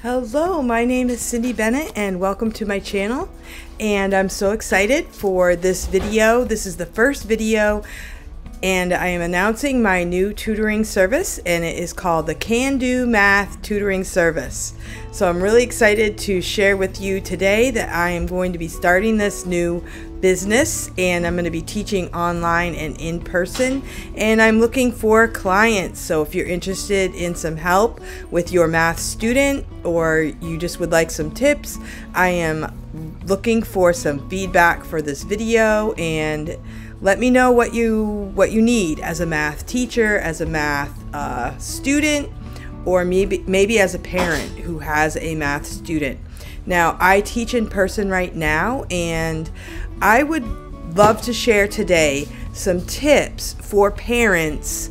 Hello, my name is Cindy Bennett and welcome to my channel. And I'm so excited for this video. This is the first video and I am announcing my new tutoring service, and it is called the Can Do Math Tutoring Service. So I'm really excited to share with you today that I am going to be starting this new business, and I'm going to be teaching online and in person, and I'm looking for clients. So if you're interested in some help with your math student, or you just would like some tips, I am looking for some feedback for this video, and let me know what you need as a math teacher, as a math student, or maybe as a parent who has a math student. Now, I teach in person right now, and I would love to share today some tips for parents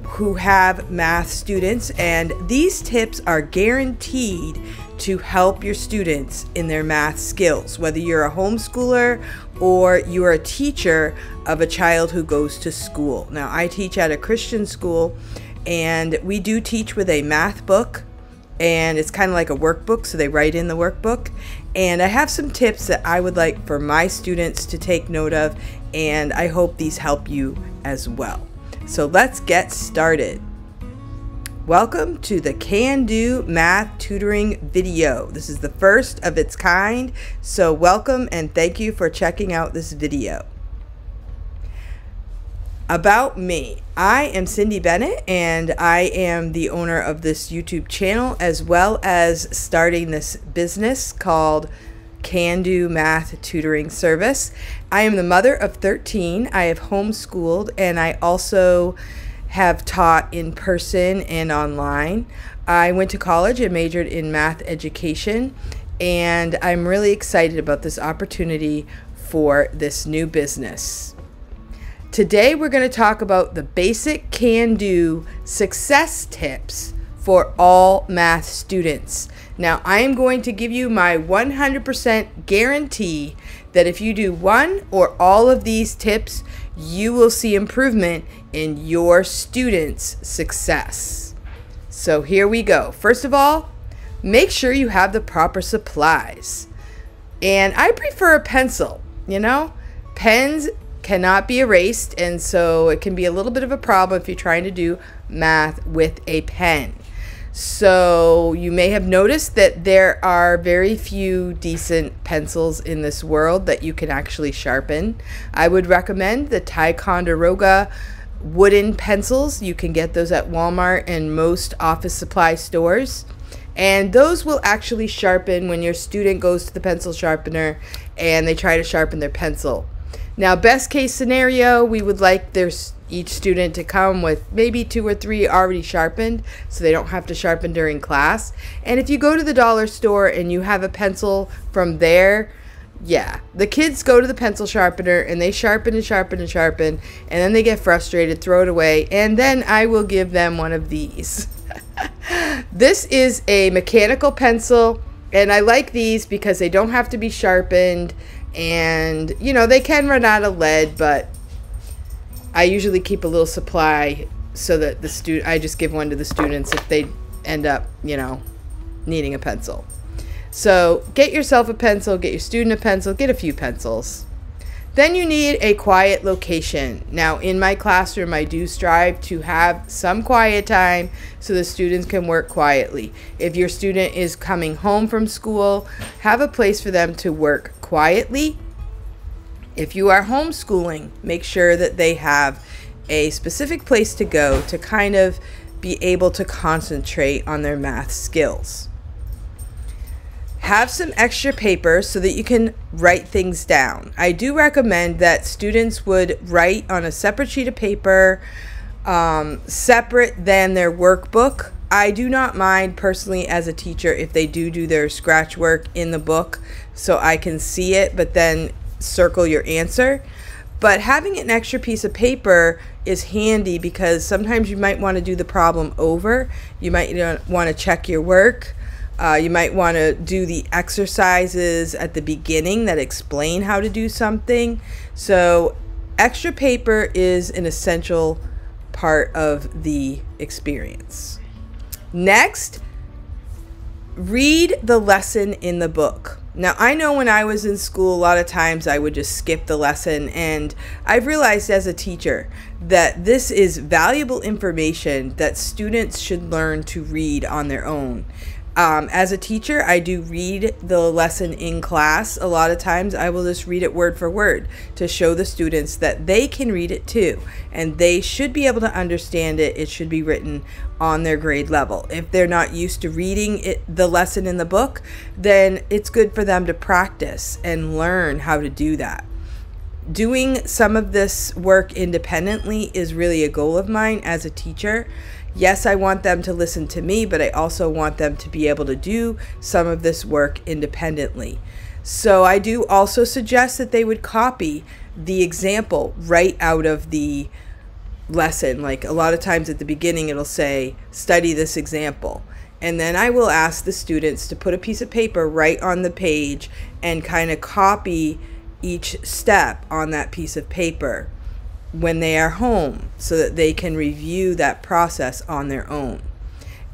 who have math students, and these tips are guaranteed to help your students in their math skills, whether you're a homeschooler or you're a teacher of a child who goes to school. Now, I teach at a Christian school, and we do teach with a math book, and it's kind of like a workbook, so they write in the workbook. And I have some tips that I would like for my students to take note of, and I hope these help you as well. So let's get started. Welcome to the Can Do Math Tutoring video. This is the first of its kind, so welcome and thank you for checking out this video. About me, I am Cindy Bennett, and I am the owner of this YouTube channel, as well as starting this business called Can Do Math Tutoring Service. I am the mother of 13. I have homeschooled, and I also have taught in person and online. I went to college and majored in math education, and I'm really excited about this opportunity for this new business. Today we're going to talk about the basic can-do success tips for all math students. Now, I am going to give you my 100% guarantee that if you do one or all of these tips, you will see improvement in your students' success. So here we go. First of all, make sure you have the proper supplies. And I prefer a pencil. You know, pens cannot be erased, and so it can be a little bit of a problem if you're trying to do math with a pen. So you may have noticed that there are very few decent pencils in this world that you can actually sharpen. I would recommend the Ticonderoga wooden pencils. You can get those at Walmart and most office supply stores. And those will actually sharpen when your student goes to the pencil sharpener and they try to sharpen their pencil. Now, best case scenario, we would like each student to come with maybe 2 or 3 already sharpened, so they don't have to sharpen during class. And if you go to the dollar store and you have a pencil from there, yeah, the kids go to the pencil sharpener and they sharpen and sharpen and sharpen, and then they get frustrated, throw it away, and then I will give them one of these. This is a mechanical pencil, and I like these because they don't have to be sharpened. And, you know, they can run out of lead, but I usually keep a little supply so that I just give one to the students if they end up, you know, needing a pencil. So get yourself a pencil, get your student a pencil, get a few pencils. Then you need a quiet location. Now, in my classroom, I do strive to have some quiet time so the students can work quietly. If your student is coming home from school, have a place for them to work quietly. If you are homeschooling, make sure that they have a specific place to go to kind of be able to concentrate on their math skills. Have some extra paper so that you can write things down. I do recommend that students would write on a separate sheet of paper, separate than their workbook. I do not mind personally as a teacher if they do their scratch work in the book so I can see it, but then circle your answer. But having an extra piece of paper is handy because sometimes you might want to do the problem over. You might want to check your work. You might want to do the exercises at the beginning that explain how to do something. So extra paper is an essential part of the experience. Next, Read the lesson in the book. Now, I know when I was in school, a lot of times I would just skip the lesson, and I've realized as a teacher that this is valuable information that students should learn to read on their own. As a teacher, I do read the lesson in class. A lot of times I will just read it word for word to show the students that they can read it too, and they should be able to understand it. It should be written on their grade level. If they're not used to reading the lesson in the book, then it's good for them to practice and learn how to do that. Doing some of this work independently is really a goal of mine as a teacher. Yes, I want them to listen to me, but I also want them to be able to do some of this work independently. So I do also suggest that they would copy the example right out of the lesson. Like a lot of times at the beginning, it'll say, study this example. And then I will ask the students to put a piece of paper right on the page and kind of copy each step on that piece of paper when they are home so that they can review that process on their own.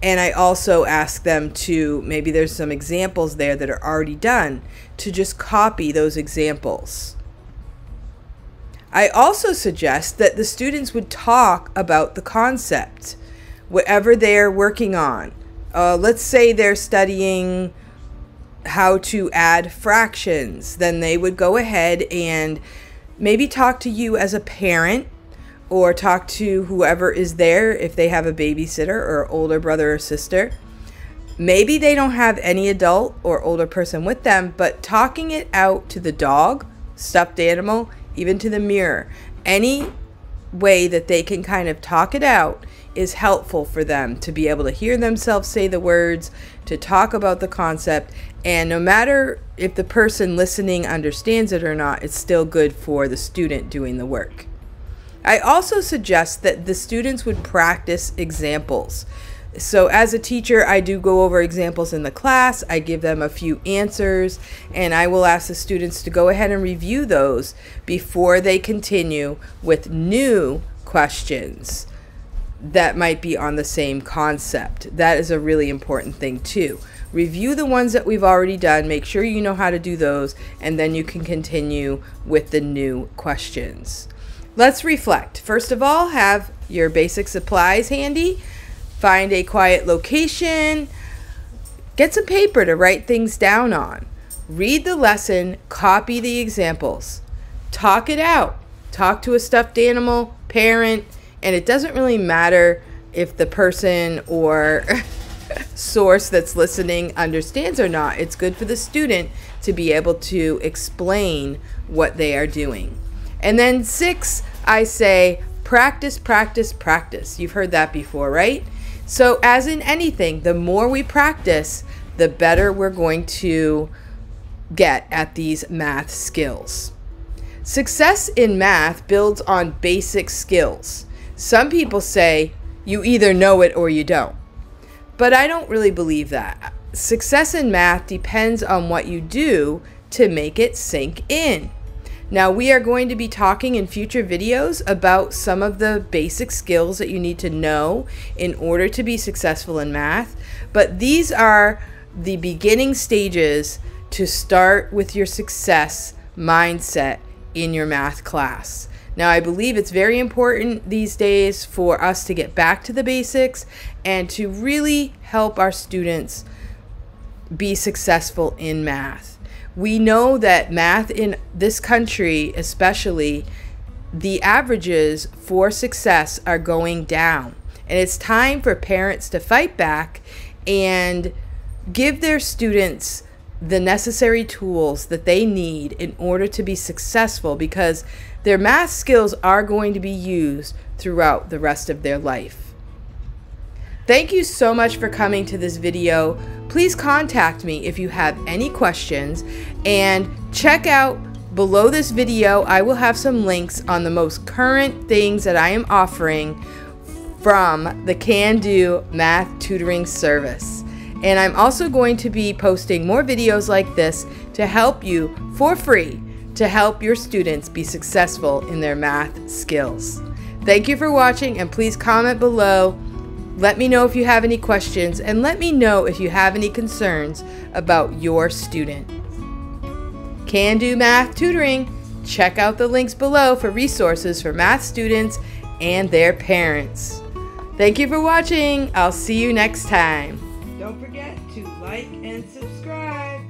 And I also ask them to, maybe there's some examples there that are already done, to just copy those examples. I also suggest that the students would talk about the concept, whatever they're working on. Let's say they're studying how to add fractions, then they would go ahead and maybe talk to you as a parent, or talk to whoever is there if they have a babysitter or older brother or sister. Maybe they don't have any adult or older person with them, but talking it out to the dog, stuffed animal, even to the mirror, any way that they can kind of talk it out is helpful for them to be able to hear themselves say the words, to talk about the concept, and no matter if the person listening understands it or not, it's still good for the student doing the work. I also suggest that the students would practice examples. So as a teacher, I do go over examples in the class. I give them a few answers, and I will ask the students to go ahead and review those before they continue with new questions that might be on the same concept. That is a really important thing too. Review the ones that we've already done, make sure you know how to do those, and then you can continue with the new questions. Let's reflect. First of all, have your basic supplies handy. Find a quiet location. Get some paper to write things down on. Read the lesson, copy the examples. Talk it out. Talk to a stuffed animal, parent, and it doesn't really matter if the person or source that's listening understands or not. It's good for the student to be able to explain what they are doing. And then 6, I say practice, practice, practice. You've heard that before, right? So as in anything, the more we practice, the better we're going to get at these math skills. Success in math builds on basic skills. Some people say you either know it or you don't. But I don't really believe that. Success in math depends on what you do to make it sink in. Now, we are going to be talking in future videos about some of the basic skills that you need to know in order to be successful in math. But these are the beginning stages to start with your success mindset in your math class. Now, I believe it's very important these days for us to get back to the basics and to really help our students be successful in math. We know that math in this country, especially, the averages for success are going down. And it's time for parents to fight back and give their students the necessary tools that they need in order to be successful, because their math skills are going to be used throughout the rest of their life. Thank you so much for coming to this video. Please contact me if you have any questions, and check out below this video. I will have some links on the most current things that I am offering from the Can Do Math Tutoring Service. And I'm also going to be posting more videos like this to help you for free, to help your students be successful in their math skills. Thank you for watching, and please comment below Let me know if you have any questions, and let me know if you have any concerns about your student. Can Do Math Tutoring. Check out the links below for resources for math students and their parents. Thank you for watching. I'll see you next time. Don't forget to like and subscribe.